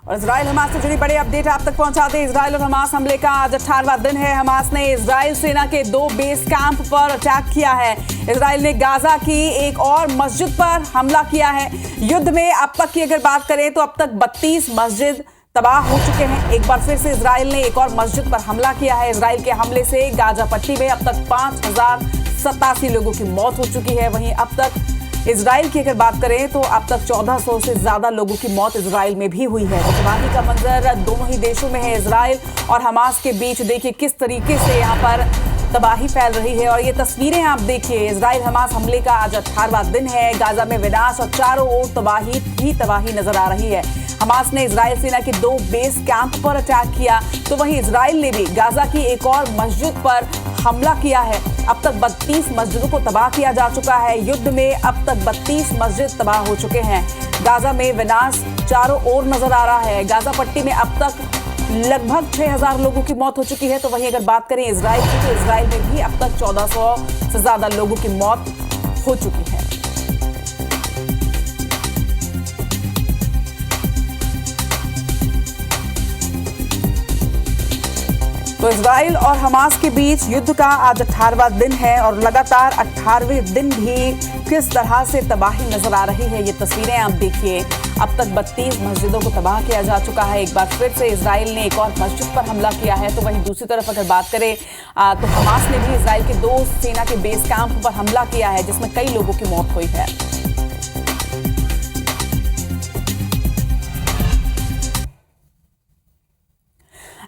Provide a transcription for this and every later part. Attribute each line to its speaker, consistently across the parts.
Speaker 1: और Israel Hamas से जुड़ी बड़ी अपडेट आप तक पहुंचाते हैं। इजराइल और हमास हमले का आज 18वां दिन है। हमास ने इजराइल सेना के 2 बेस कैंप पर अटैक किया है। इजराइल ने गाजा की एक और मस्जिद पर हमला किया है। युद्ध में अब तक की अगर बात करें तो अब तक 32 मस्जिद तबाह हो चुके हैं। एक बार फिर से इजराइल ने एक और मस्जिद पर हमला किया है। इजराइल के हमले से गाजा पट्टी में अब तक 5087 लोगों की मौत हो चुकी है। वहीं अब तक इजराइल की अगर बात करें तो अब तक 1400 से ज्यादा लोगों की मौत इजराइल में भी हुई है। तबाही का मंजर दोनों ही देशों में है। इजराइल और हमास के बीच देखिए किस तरीके से यहाँ पर तबाही फैल रही है। और ये तस्वीरें आप देखिए, इजराइल हमास हमले का आज 18वां दिन है। गाजा में विनाश और चारों ओर तबाही नजर आ रही है। हमास ने इजराइल सेना के 2 बेस कैंप पर अटैक किया, तो वहीं इजराइल ने भी गाजा की एक और मस्जिद पर हमला किया है। अब तक 32 मस्जिदों को तबाह किया जा चुका है। युद्ध में अब तक 32 मस्जिद तबाह हो चुके हैं। गाजा में विनाश चारों ओर नजर आ रहा है। गाजा पट्टी में अब तक लगभग 6000 लोगों की मौत हो चुकी है। तो वहीं अगर बात करें इजराइल की, तो इजराइल में भी अब तक 1400 से ज्यादा लोगों की मौत हो चुकी है। तो इजराइल और हमास के बीच युद्ध का आज 18वां दिन है और लगातार 18वें दिन भी किस तरह से तबाही नजर आ रही है, ये तस्वीरें आप देखिए। अब तक 32 मस्जिदों को तबाह किया जा चुका है। एक बार फिर से इजराइल ने एक और मस्जिद पर हमला किया है। तो वहीं दूसरी तरफ अगर बात करें तो हमास ने भी इजराइल के 2 सेना के बेस कैंप पर हमला किया है, जिसमें कई लोगों की मौत हुई है।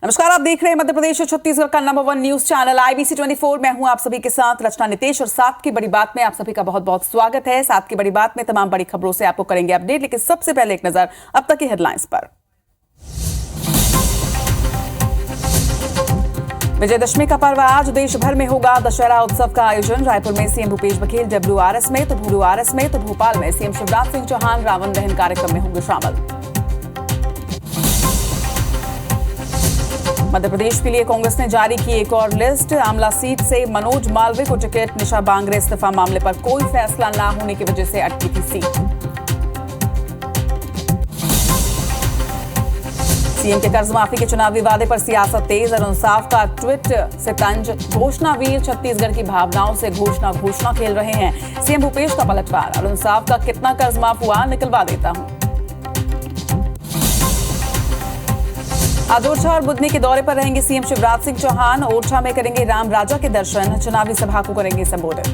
Speaker 1: नमस्कार, आप देख रहे हैं मध्य प्रदेश और छत्तीसगढ़ का नंबर 1 न्यूज चैनल IBC 24। मैं हूं आप सभी के साथ रचना नितेश और साथ की बड़ी बात में आप सभी का बहुत बहुत स्वागत है। साथ की बड़ी बात में तमाम बड़ी खबरों से आपको करेंगे अपडेट, लेकिन सबसे पहले एक नजर अब तक की हेडलाइंस पर। विजयदशमी का पर्व आज देश भर में होगा दशहरा उत्सव का आयोजन। रायपुर में सीएम भूपेश बघेल WRS में, तो WRS में, तो भोपाल में सीएम शिवराज सिंह चौहान रावण दहन कार्यक्रम में होंगे शामिल। मध्य प्रदेश के लिए कांग्रेस ने जारी की एक और लिस्ट। आमला सीट से मनोज मालवीय को टिकट, निशा बांगरे इस्तीफा मामले पर कोई फैसला न होने की वजह से अटकी थी सीट। सीएम के कर्ज माफी के चुनावी वादे पर सियासत तेज। अरुण साफ का ट्वीट से तंज, घोषणावीर छत्तीसगढ़ की भावनाओं से घोषणा खेल रहे हैं। सीएम भूपेश का पलटवार, अरुण साफ का कितना कर्ज माफ हुआ निकलवा देता हूं। आज ओरछा और बुधनी के दौरे पर रहेंगे सीएम शिवराज सिंह चौहान। ओरछा में करेंगे राम राजा के दर्शन, चुनावी सभा को करेंगे संबोधित।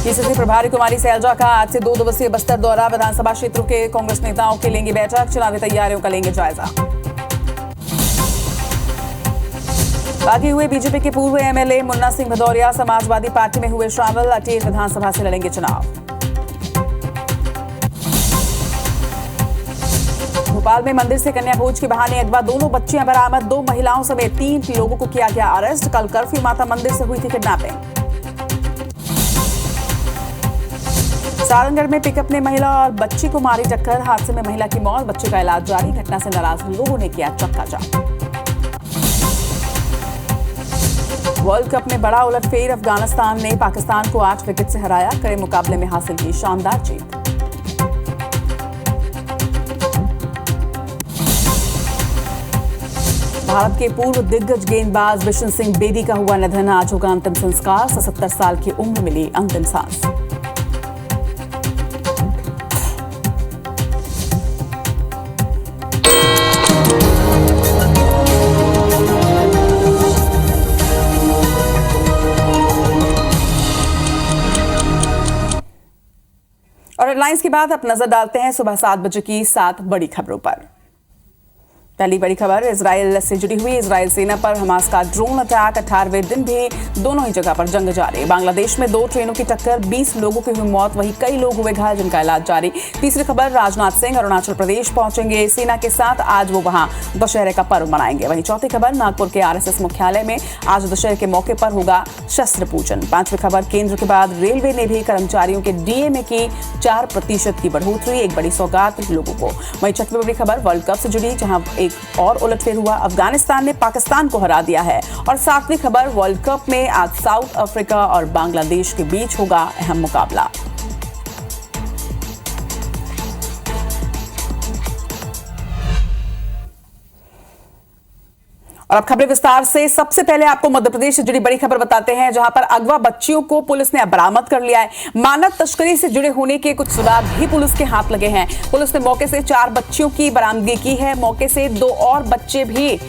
Speaker 1: पीसीसी प्रभारी कुमारी सैलजा का आज से 2 दिवसीय बस्तर दौरा। विधानसभा क्षेत्रों के कांग्रेस नेताओं की लेंगे बैठक, चुनावी तैयारियों का लेंगे जायजा। बागी हुए बीजेपी के पूर्व MLA मुन्ना सिंह भदौरिया समाजवादी पार्टी में हुए शामिल। अटेर विधानसभा से लड़ेंगे चुनाव। भोपाल में मंदिर से कन्या भोज के बहाने अगवा 2 बच्चियां बरामद। 2 महिलाओं समेत 3 लोगों को किया गया अरेस्ट। कल कर्फ्यू माता मंदिर से हुई थी किडनैपिंग। सारंगढ़ में पिकअप ने महिला और बच्ची को मारी टक्कर। हादसे में महिला की मौत, बच्चे का इलाज जारी। घटना से नाराज लोगों ने किया चक्काजाम। वर्ल्ड कप में बड़ा उलटफेर, अफगानिस्तान ने पाकिस्तान को 8 विकेट से हराया। कड़े मुकाबले में हासिल की शानदार जीत। भारत के पूर्व दिग्गज गेंदबाज बिशन सिंह बेदी का हुआ निधन। आज होगा अंतिम संस्कार। 77 साल की उम्र मिली अंतिम सांस। और हेडलाइंस के बाद अब नजर डालते हैं सुबह 7 बजे की 7 बड़ी खबरों पर। पहली बड़ी खबर इजराइल से जुड़ी हुई। इजराइल सेना पर हमास का ड्रोन अटैक। 18वें दिन भी दोनों ही जगह पर जंग जारी। बांग्लादेश में 2 ट्रेनों की टक्कर, 20 लोगों की हुई मौत, वहीं कई लोग हुए घायल जिनका इलाज जारी। तीसरी खबर राजनाथ सिंह अरुणाचल प्रदेश पहुंचेंगे सेना के साथ। आज वो वहां दशहरे का पर्व मनाएंगे। वहीं चौथी खबर नागपुर के RSS मुख्यालय में आज दशहरे के मौके पर होगा शस्त्र पूजन। पांचवी खबर केंद्र के बाद रेलवे ने भी कर्मचारियों के DA में की 4% की बढ़ोतरी, एक बड़ी सौगात लोगों को। वहीं छठवीं बड़ी खबर वर्ल्ड कप से जुड़ी, जहां एक और उलटफेर हुआ। अफगानिस्तान ने पाकिस्तान को हरा दिया है। और 7वीं खबर वर्ल्ड कप में आज साउथ अफ्रीका और बांग्लादेश के बीच होगा अहम मुकाबला। और अब खबरें विस्तार से। सबसे पहले आपको मध्य प्रदेश से जुड़ी बड़ी खबर बताते हैं, जहां पर अगवा बच्चियों को पुलिस ने बरामद कर लिया है। मानव तस्करी से जुड़े होने के कुछ सुराग भी पुलिस के हाथ लगे हैं। पुलिस ने मौके से 4 बच्चियों की बरामदगी की है। मौके से 2 और बच्चे भी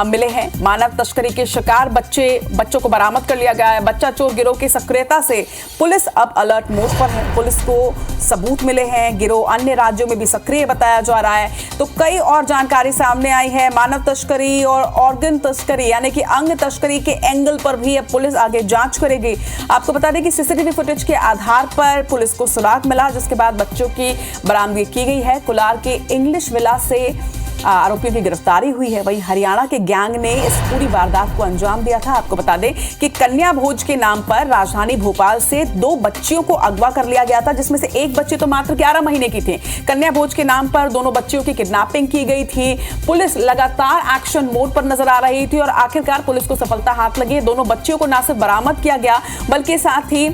Speaker 1: मिले हैं। मानव तस्करी के शिकार बच्चों को बरामद कर लिया गया है। बच्चा चोर गिरोह की सक्रियता से पुलिस अब अलर्ट मोड पर है। पुलिस को सबूत मिले हैं। गिरोह अन्य राज्यों में भी सक्रिय बताया जा रहा है। तो कई और जानकारी सामने आई है। मानव तस्करी और ऑर्गन तस्करी यानी कि अंग तस्करी के एंगल पर भी अब पुलिस आगे जांच करेगी। आपको बता दें कि सीसीटीवी फुटेज के आधार पर पुलिस को सुराग मिला, जिसके बाद बच्चों की बरामदगी की गई है। कोलार के इंग्लिश विला से आरोपियों की गिरफ्तारी हुई है। वहीं हरियाणा के गैंग ने इस पूरी वारदात को अंजाम दिया था। आपको बता दें कि कन्या भोज के नाम पर राजधानी भोपाल से 2 बच्चियों को अगवा कर लिया गया था, जिसमें से एक बच्ची तो मात्र 11 महीने की थी। कन्या भोज के नाम पर दोनों बच्चियों की किडनैपिंग की गई थी। पुलिस लगातार एक्शन मोड पर नजर आ रही थी और आखिरकार पुलिस को सफलता हाथ लगी। दोनों बच्चियों को न सिर्फ बरामद किया गया, बल्कि साथ ही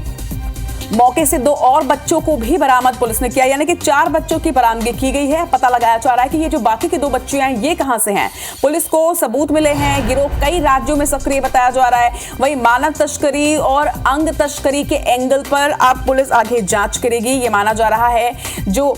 Speaker 1: मौके से 2 और बच्चों को भी बरामद पुलिस ने किया, यानी कि 4 बच्चों की बरामदगी की गई है। पता लगाया जा रहा है कि ये जो बाकी की 2 बच्चियां हैं ये कहां से हैं। पुलिस को सबूत मिले हैं। गिरोह कई राज्यों में सक्रिय बताया जा रहा है। वहीं मानव तस्करी और अंग तस्करी के एंगल पर अब पुलिस आगे जांच करेगी, ये माना जा रहा है। जो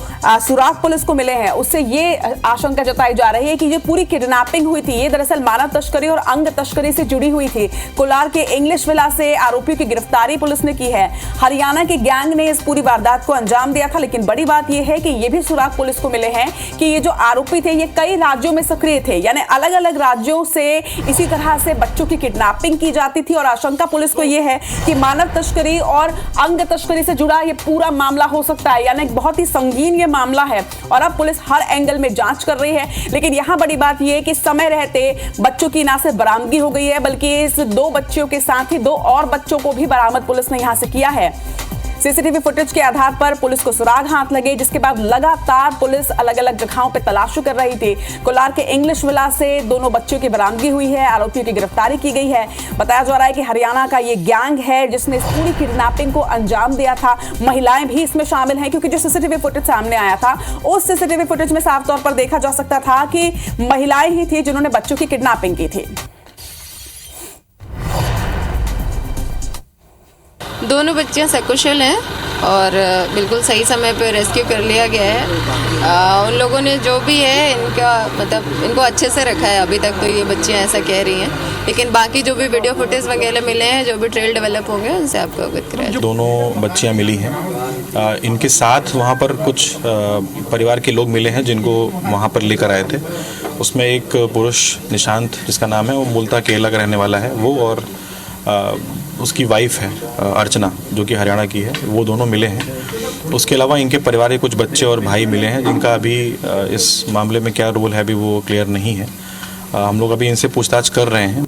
Speaker 1: सुराग पुलिस को मिले हैं उससे ये आशंका जताई जा रही है कि ये पूरी किडनैपिंग हुई थी, ये दरअसल मानव तस्करी और अंग तस्करी से जुड़ी हुई थी। कोलार के इंग्लिश विला से आरोपियों की गिरफ्तारी पुलिस ने की है। हरियाणा के गैंग ने इस पूरी वारदात को अंजाम दिया था, लेकिन बड़ी बात यह है कि ये भी सुराग पुलिस को मिले हैं कि ये जो आरोपी थे ये कई राज्यों में सक्रिय थे, यानी अलग अलग राज्यों से इसी तरह से बच्चों की किडनैपिंग की जाती थी। और आशंका पुलिस को यह है कि मानव तस्करी और अंग तस्करी से जुड़ा ये पूरा मामला हो सकता है, यानी बहुत ही संगीन ये मामला है। और अब पुलिस हर एंगल में जांच कर रही है। लेकिन यहां बड़ी बात यह है कि समय रहते बच्चों की ना सिर्फ बरामदगी हो गई है, बल्कि इस 2 बच्चियों के साथ ही 2 और बच्चों को भी बरामद पुलिस ने यहां से किया है। सीसीटीवी फुटेज के आधार पर पुलिस को सुराग हाथ लगे, जिसके बाद लगातार पुलिस अलग अलग जगहों पे तलाशी कर रही थी। कोलार के इंग्लिश विला से दोनों बच्चों की बरामदगी हुई है। आरोपियों की गिरफ्तारी की गई है। बताया जा रहा है कि हरियाणा का ये गैंग है जिसने इस पूरी किडनैपिंग को अंजाम दिया था। महिलाएं भी इसमें शामिल हैं, क्योंकि जो सीसीटीवी फुटेज सामने आया था उस सीसीटीवी फुटेज में साफ तौर पर देखा जा सकता था कि महिलाएं ही थी जिन्होंने बच्चों की किडनैपिंग की थी।
Speaker 2: दोनों बच्चियां सकुशल हैं और बिल्कुल सही समय पर रेस्क्यू कर लिया गया है। उन लोगों ने जो भी है इनका मतलब इनको अच्छे से रखा है अभी तक, तो ये बच्चियां ऐसा कह रही हैं। लेकिन बाकी जो भी वीडियो फुटेज वगैरह मिले हैं, जो भी ट्रेल डेवलप होंगे, उनसे आपको अवगत कराया।
Speaker 3: दोनों बच्चियां मिली हैं। इनके साथ वहाँ पर कुछ परिवार के लोग मिले हैं जिनको वहाँ पर लेकर आए थे। उसमें एक पुरुष निशांत जिसका नाम है, वो मूलतः केरला का रहने वाला है, वो और उसकी वाइफ है अर्चना जो कि हरियाणा की है, वो दोनों मिले हैं। उसके अलावा इनके परिवार के कुछ बच्चे और भाई मिले हैं, जिनका अभी इस मामले में क्या रोल है अभी वो क्लियर नहीं है। हम लोग अभी इनसे पूछताछ कर रहे हैं।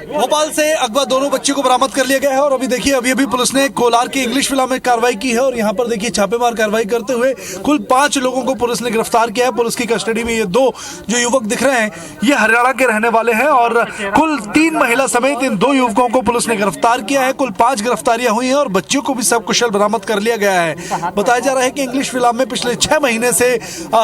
Speaker 4: भोपाल से अगवा दोनों बच्चों को बरामद कर लिया गया है। और अभी देखिए अभी पुलिस ने कोलार के इंग्लिश विला में कार्रवाई की है और यहाँ पर देखिए छापेमार कार्रवाई करते हुए कुल 5 लोगों को पुलिस ने गिरफ्तार किया है। पुलिस की कस्टडी में ये 2 जो युवक दिख रहे हैं ये हरियाणा के रहने वाले हैं और कुल 3 महिला समेत इन 2 युवकों को पुलिस ने गिरफ्तार किया है। कुल 5 गिरफ्तारियां हुई हैं और बच्चियों को भी सब कुशल बरामद कर लिया गया है। बताया जा रहा है कि इंग्लिश विला में पिछले 6 महीने से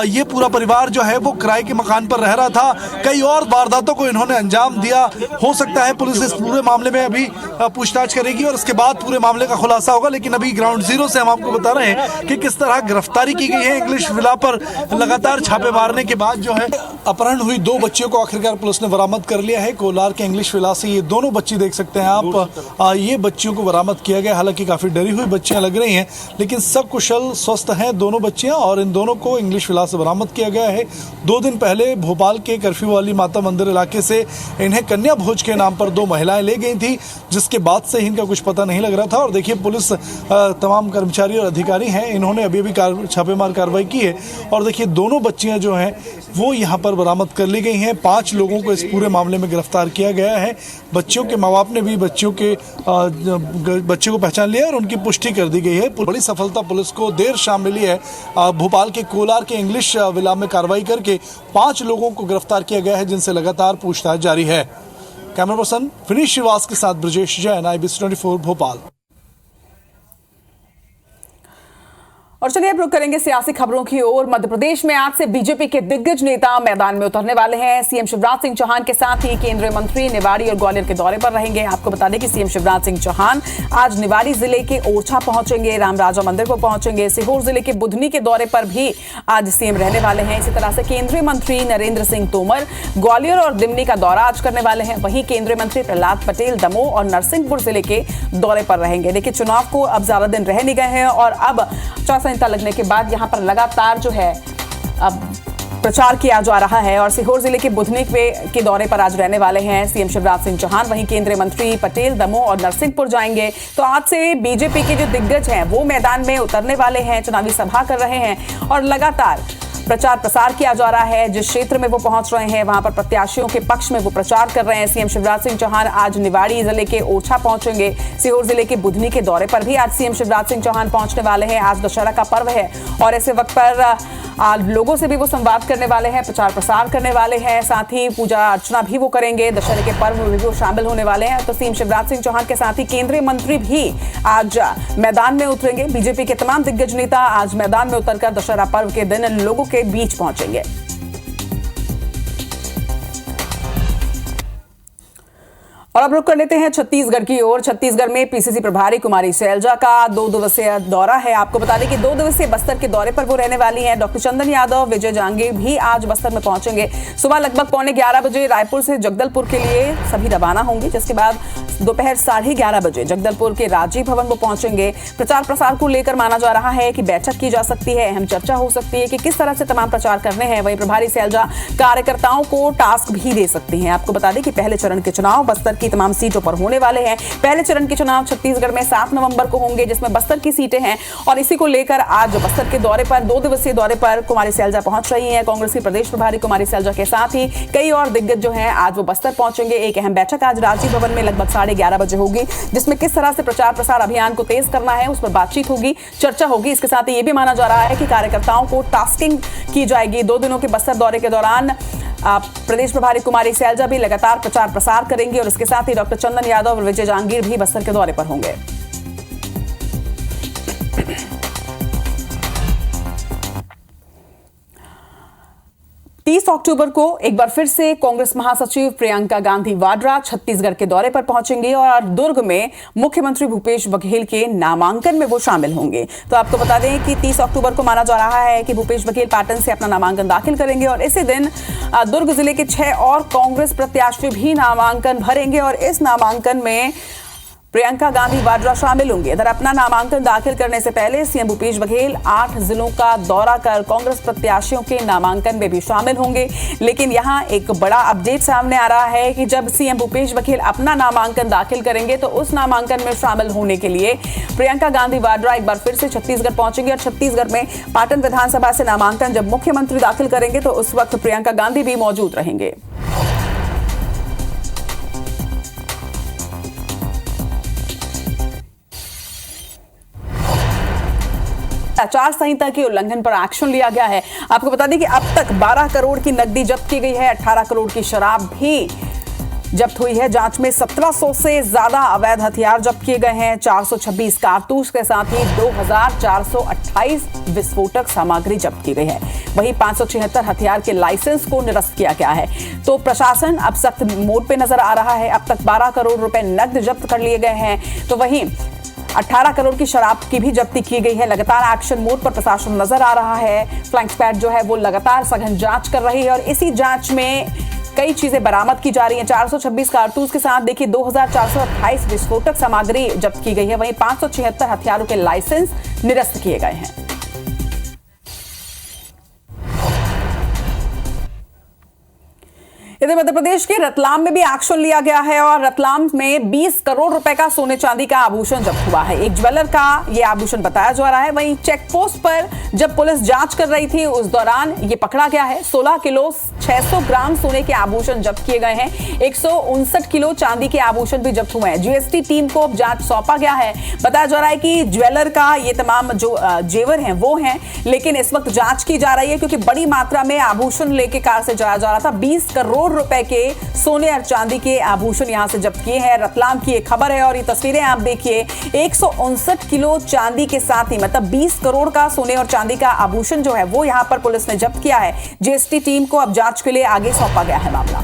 Speaker 4: ये पूरा परिवार जो है वो किराए के मकान पर रह रहा था। कई और वारदातों को इन्होंने अंजाम दिया। हो सकता है पुलिस इस पूरे मामले में अभी पूछताछ करेगी और उसके बाद पूरे मामले का खुलासा होगा। लेकिन अभी ग्राउंड जीरो से हम आपको बता रहे हैं कि किस तरह गिरफ्तारी की गई है। इंग्लिश विला पर लगातार छापे मारने के बाद जो है अपहरण हुई 2 बच्चियों को आखिरकार पुलिस ने बरामद कर लिया है। कोलार के इंग्लिश विला से ये दोनों बच्ची देख सकते हैं आप, ये बच्चियों को बरामद किया गया। हालांकि काफी डरी हुई बच्चियां लग रही हैं, लेकिन सब कुशल स्वस्थ हैं दोनों बच्चियां और इन दोनों को इंग्लिश विला से बरामद किया गया है। 2 दिन पहले भोपाल के कर्फ्यू वाली माता मंदिर इलाके से इन्हें कन्या भोज के नाम पर 2 महिलाएं ले गई थी, जिसके बाद से इनका कुछ पता नहीं लग रहा था। और देखिए पुलिस तमाम कर्मचारी और अधिकारी हैं, इन्होंने अभी छापेमार कार्रवाई की है। और देखिए दोनों बच्चियां जो हैं वो यहाँ पर बरामद कर ली गई हैं। 5 लोगों को इस पूरे मामले में गिरफ्तार किया गया है। बच्चियों के माँ बाप ने भी बच्चों को पहचान लिया और उनकी पुष्टि कर दी गई है। बड़ी सफलता पुलिस को देर शाम मिली है। भोपाल के कोलार के इंग्लिश विला में कार्रवाई करके 5 लोगों को गिरफ्तार किया गया है, जिनसे लगातार पूछताछ जारी है। कैमरा पर्सन फिनिश श्रीवास के साथ ब्रजेश जैन, IBC 24 भोपाल।
Speaker 1: और चलिए अब रुक करेंगे सियासी खबरों की ओर। मध्य प्रदेश में आज से बीजेपी के दिग्गज नेता मैदान में उतरने वाले हैं। सीएम शिवराज सिंह चौहान के साथ ही केंद्रीय मंत्री निवाड़ी और ग्वालियर के दौरे पर रहेंगे। आपको बता दें कि सीएम शिवराज सिंह चौहान आज निवाड़ी जिले के ओरछा पहुंचेंगे, रामराजा मंदिर को पहुंचेंगे। सीहोर जिले के बुधनी के दौरे पर भी आज सीएम रहने वाले हैं। इसी तरह से केंद्रीय मंत्री नरेंद्र सिंह तोमर ग्वालियर और दिमनी का दौरा आज करने वाले हैं। वहीं केंद्रीय मंत्री प्रहलाद पटेल दमोह और नरसिंहपुर जिले के दौरे पर रहेंगे। देखिए, चुनाव को अब ज्यादा दिन रह नहीं गए हैं और अब आचार संहिता लगने के बाद यहां पर लगातार जो है अब प्रचार किया जा रहा है। और सीहोर जिले के बुधनी के दौरे पर आज रहने वाले हैं सीएम शिवराज सिंह चौहान। वहीं केंद्रीय मंत्री पटेल दमोह और नरसिंहपुर जाएंगे। तो आज से बीजेपी के जो दिग्गज हैं वो मैदान में उतरने वाले हैं, चुनावी सभा कर रहे हैं और लगातार प्रचार प्रसार किया जा रहा है। जिस क्षेत्र में वो पहुंच रहे हैं वहां पर प्रत्याशियों के पक्ष में वो प्रचार कर रहे हैं। सीएम शिवराज सिंह चौहान आज निवाड़ी जिले के ओरछा पहुंचेंगे। सीहोर जिले के बुधनी के दौरे पर भी आज सीएम शिवराज सिंह चौहान पहुंचने वाले हैं। आज दशहरा का पर्व है और ऐसे वक्त पर लोगों से भी वो संवाद करने वाले हैं, प्रचार प्रसार करने वाले हैं, साथ ही पूजा अर्चना भी वो करेंगे। दशहरे के पर्व में भी वो शामिल होने वाले हैं। तो सीएम शिवराज सिंह चौहान के साथ ही केंद्रीय मंत्री भी आज मैदान में उतरेंगे। बीजेपी के तमाम दिग्गज नेता आज मैदान में उतरकर दशहरा पर्व के दिन लोगों के बीच पहुंचेंगे। और अब रुक कर लेते हैं छत्तीसगढ़ की ओर। छत्तीसगढ़ में पीसीसी प्रभारी कुमारी सैलजा का 2 दिवसीय दौरा है। आपको बता दें कि 2 दिवसीय बस्तर के दौरे पर वो रहने वाली हैं। डॉक्टर चंदन यादव, विजय जहांगीर भी आज बस्तर में पहुंचेंगे। सुबह लगभग 11:15 बजे रायपुर से जगदलपुर के लिए सभी रवाना होंगे, जिसके बाद दोपहर 11:30 बजे जगदलपुर के राजीव भवन वो पहुंचेंगे। प्रचार प्रसार को लेकर माना जा रहा है कि बैठक की जा सकती है, अहम चर्चा हो सकती है कि किस तरह से तमाम प्रचार करने हैं। वहीं प्रभारी सैलजा कार्यकर्ताओं को टास्क भी दे सकती हैं। आपको बता दें कि पहले चरण के चुनाव बस्तर की तमाम सीटों पर होने वाले हैं। पहले चरण के चुनाव छत्तीसगढ़ में 7 नवंबर को होंगे, जिसमें बस्तर की सीटें हैं और इसी को लेकर आज बस्तर के दौरे पर 2 दिवसीय दौरे पर कुमारी सैलजा पहुंच रही हैं। कांग्रेस की प्रदेश प्रभारी कुमारी सैलजा के साथ ही कई और दिग्गज जो हैं आज वो बस्तर पहुंचेंगे। एक अहम बैठक आज राजीव भवन में लगभग 11:30 बजे होगी, जिसमें किस तरह से प्रचार प्रसार अभियान को तेज करना है उस पर बातचीत होगी, चर्चा होगी। इसके साथ ही ये भी माना जा रहा है कि कार्यकर्ताओं को टास्किंग की जाएगी। 2 दिनों के बस्तर दौरे के दौरान प्रदेश प्रभारी कुमारी सैलजा भी लगातार प्रचार प्रसार करेंगे और इसके साथ ही डॉक्टर चंदन यादव और विजय जहांगीर भी बस्तर के दौरे पर होंगे। अक्टूबर को एक बार फिर से कांग्रेस महासचिव प्रियंका गांधी वाड्रा छत्तीसगढ़ के दौरे पर पहुंचेंगे और दुर्ग में मुख्यमंत्री भूपेश बघेल के नामांकन में वो शामिल होंगे। तो आपको बता दें कि 30 अक्टूबर को माना जा रहा है कि भूपेश बघेल पाटन से अपना नामांकन दाखिल करेंगे और इसी दिन दुर्ग जिले के 6 और कांग्रेस प्रत्याशी भी नामांकन भरेंगे और इस नामांकन में प्रियंका गांधी वाड्रा शामिल होंगे। इधर अपना नामांकन दाखिल करने से पहले सीएम भूपेश बघेल 8 जिलों का दौरा कर कांग्रेस प्रत्याशियों के नामांकन में भी शामिल होंगे। लेकिन यहां एक बड़ा अपडेट सामने आ रहा है कि जब सीएम भूपेश बघेल अपना नामांकन दाखिल करेंगे तो उस नामांकन में शामिल होने के लिए प्रियंका गांधी वाड्रा एक बार फिर से छत्तीसगढ़ पहुंचेंगे और छत्तीसगढ़ में पाटन विधानसभा से नामांकन जब मुख्यमंत्री दाखिल करेंगे तो उस वक्त प्रियंका गांधी भी मौजूद रहेंगे। आचार संहिता के उल्लंघन पर एक्शन लिया गया है। आपको बता दें कि अब तक 12 करोड़ की नकदी जब्त की गई है, 18 करोड़ की शराब भी जब्त हुई है। जांच में 1700 से ज्यादा अवैध हथियार जब्त किए गए हैं। 426 कारतूस के साथ ही 2428 विस्फोटक सामग्री जब्त की गई है। वहीं 576 हथियार के लाइसेंस को निरस्त किया गया है। तो प्रशासन अब सख्त मोड पे नजर आ रहा है। अब तक 12 करोड़ रुपए नकद जब्त कर लिए गए हैं। तो वहीं 18 करोड़ की शराब की भी जब्ती की गई है। लगातार एक्शन मोड पर प्रशासन नजर आ रहा है। फ्लैंक स्क्वाड जो है वो लगातार सघन जांच कर रही है और इसी जांच में कई चीजें बरामद की जा रही हैं। 426 कारतूस के साथ देखिए 2428 विस्फोटक सामग्री जब्त की गई है। वहीं 576 हथियारों के लाइसेंस निरस्त किए गए हैं। इधर मध्य प्रदेश के रतलाम में भी एक्शन लिया गया है और रतलाम में 20 करोड़ रुपए का सोने चांदी का आभूषण जब्त हुआ है। एक ज्वेलर का यह आभूषण बताया जा रहा है। वहीं चेक पोस्ट पर जब पुलिस जांच कर रही थी उस दौरान ये पकड़ा गया है। 16 किलो 600 ग्राम सोने के आभूषण जब्त किए गए हैं। 159 किलो चांदी के आभूषण भी जब्त हुए हैं। जीएसटी टीम को अब जांच सौंपा गया है। बताया जा रहा है कि ज्वेलर का ये तमाम जो जेवर हैं वो हैं, लेकिन इस वक्त जांच की जा रही है क्योंकि बड़ी मात्रा में आभूषण लेके कार से जाया जा रहा था। 20 करोड़ करोड़ रुपए के सोने और चांदी के आभूषण यहां से जब्त किए हैं। रतलाम की एक खबर है और ये तस्वीरें आप देखिए, 159 किलो चांदी के साथ ही मतलब 20 करोड़ का सोने और चांदी का आभूषण जो है वो यहां पर पुलिस ने जब्त किया है। जीएसटी टीम को अब जांच के लिए आगे सौंपा गया है मामला।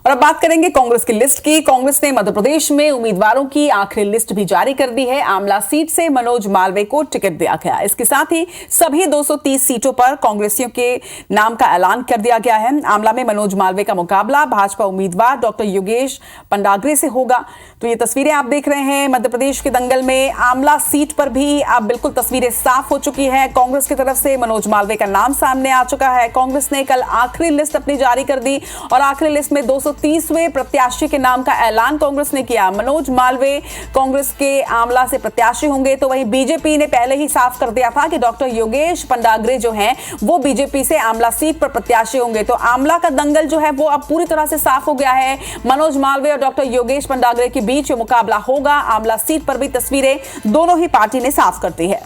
Speaker 1: और अब बात करेंगे कांग्रेस की लिस्ट की। कांग्रेस ने मध्य प्रदेश में उम्मीदवारों की आखिरी लिस्ट भी जारी कर दी है। आमला सीट से मनोज मालवीय को टिकट दिया गया। इसके साथ ही सभी 230 सीटों पर कांग्रेसियों के नाम का ऐलान कर दिया गया है। आमला में मनोज मालवीय का मुकाबला भाजपा उम्मीदवार डॉक्टर योगेश पंडाग्रे से होगा। तो ये तस्वीरें आप देख रहे हैं मध्य प्रदेश के दंगल में। आमला सीट पर भी अब बिल्कुल तस्वीरें साफ हो चुकी है। कांग्रेस की तरफ से मनोज मालवीय का नाम सामने आ चुका है। कांग्रेस ने कल आखिरी लिस्ट अपनी जारी कर दी और आखिरी लिस्ट में 230वें प्रत्याशी के नाम का ऐलान कांग्रेस ने किया। मनोज मालवीय कांग्रेस के आमला से प्रत्याशी होंगे। तो वहीं बीजेपी ने पहले ही साफ कर दिया था कि डॉक्टर योगेश पंडाग्रे जो हैं वो बीजेपी से आमला सीट पर प्रत्याशी होंगे। तो आमला का दंगल जो है वो अब पूरी तरह से साफ हो गया है। मनोज मालवीय और डॉक्टर योगेश पंडाग्रे के बीच ये मुकाबला होगा। आमला सीट पर भी तस्वीरें दोनों ही पार्टी ने साफ कर दी है।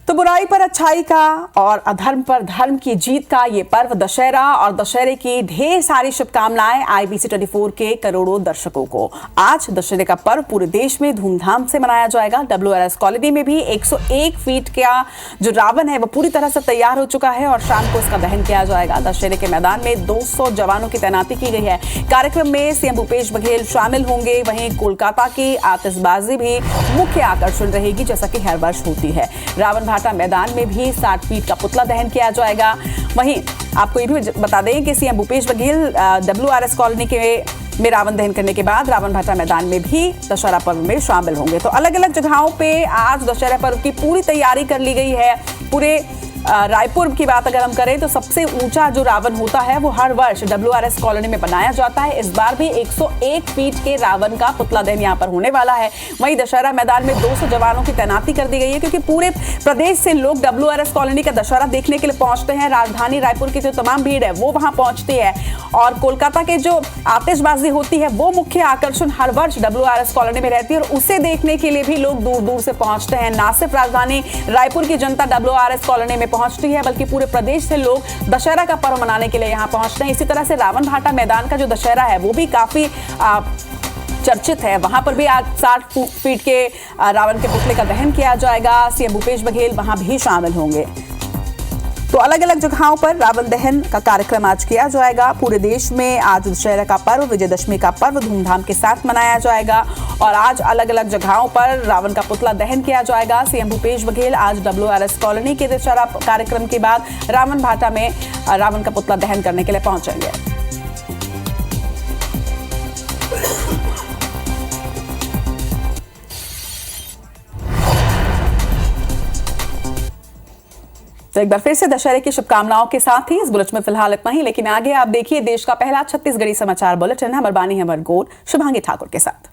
Speaker 1: तो बुराई पर अच्छाई का और अधर्म पर धर्म की जीत का ये पर्व दशहरा और दशहरे की ढेर सारी शुभकामनाएं IBC 24 के करोड़ों दर्शकों को। आज दशहरे का पर्व पूरे देश में धूमधाम से मनाया जाएगा। WRS कॉलोनी में भी 101 फीट का जो रावण है वो पूरी तरह से तैयार हो चुका है और शाम को इसका दहन किया जाएगा। दशहरे के मैदान में 200 जवानों की तैनाती की गई है। कार्यक्रम में CM भूपेश बघेल शामिल होंगे। वहीं कोलकाता की आतिशबाजी भी मुख्य आकर्षण रहेगी जैसा कि हर वर्ष होती है। रावण भाटा मैदान में भी 60 फीट का पुतला दहन किया जाएगा। वहीं आपको ये भी बता दें कि CM Bhupesh Baghel WRS colony में रावण दहन करने के बाद रावण भाटा मैदान में भी दशहरा पर्व में शामिल होंगे। तो अलग अलग जगहों पे आज दशहरा पर्व की पूरी तैयारी कर ली गई है। पूरे रायपुर की बात अगर हम करें तो सबसे ऊंचा जो रावण होता है वो हर वर्ष WRS कॉलोनी में बनाया जाता है। इस बार भी 101 फीट के रावण का पुतला दहन यहाँ पर होने वाला है। वहीं दशहरा मैदान में 200 जवानों की तैनाती कर दी गई है क्योंकि पूरे प्रदेश से लोग WRS कॉलोनी का दशहरा देखने के लिए पहुंचते हैं। राजधानी रायपुर की जो तमाम भीड़ है वो वहां पहुंचती है और कोलकाता के जो आतिशबाजी होती है वो मुख्य आकर्षण हर वर्ष WRS कॉलोनी में रहती है और उसे देखने के लिए भी लोग दूर दूर से पहुंचते हैं। ना सिर्फ राजधानी रायपुर की जनता WRS कॉलोनी में पहुंचती है बल्कि पूरे प्रदेश से लोग दशहरा का पर्व मनाने के लिए यहां पहुंचते हैं। इसी तरह से रावण भाटा मैदान का जो दशहरा है वो भी काफी चर्चित है। वहां पर भी आज 60 फीट के रावण के पुतले का दहन किया जाएगा। CM भूपेश बघेल वहां भी शामिल होंगे। तो अलग अलग जगहों पर रावण दहन का कार्यक्रम आज किया जाएगा। पूरे देश में आज दशहरा का पर्व, विजयदशमी का पर्व धूमधाम के साथ मनाया जाएगा और आज अलग अलग जगहों पर रावण का पुतला दहन किया जाएगा। CM भूपेश बघेल आज WRS कॉलोनी के दशहरा कार्यक्रम के बाद रावण भाटा में रावण का पुतला दहन करने के लिए पहुंचेंगे। तो एक बार फिर से दशहरे की शुभकामनाओं के साथ ही इस बुलेटिन में फिलहाल इतना ही, लेकिन आगे आप देखिए देश का पहला छत्तीसगढ़ी समाचार बुलेटिन। हमर बानी हमर गोल शुभांगी ठाकुर के साथ।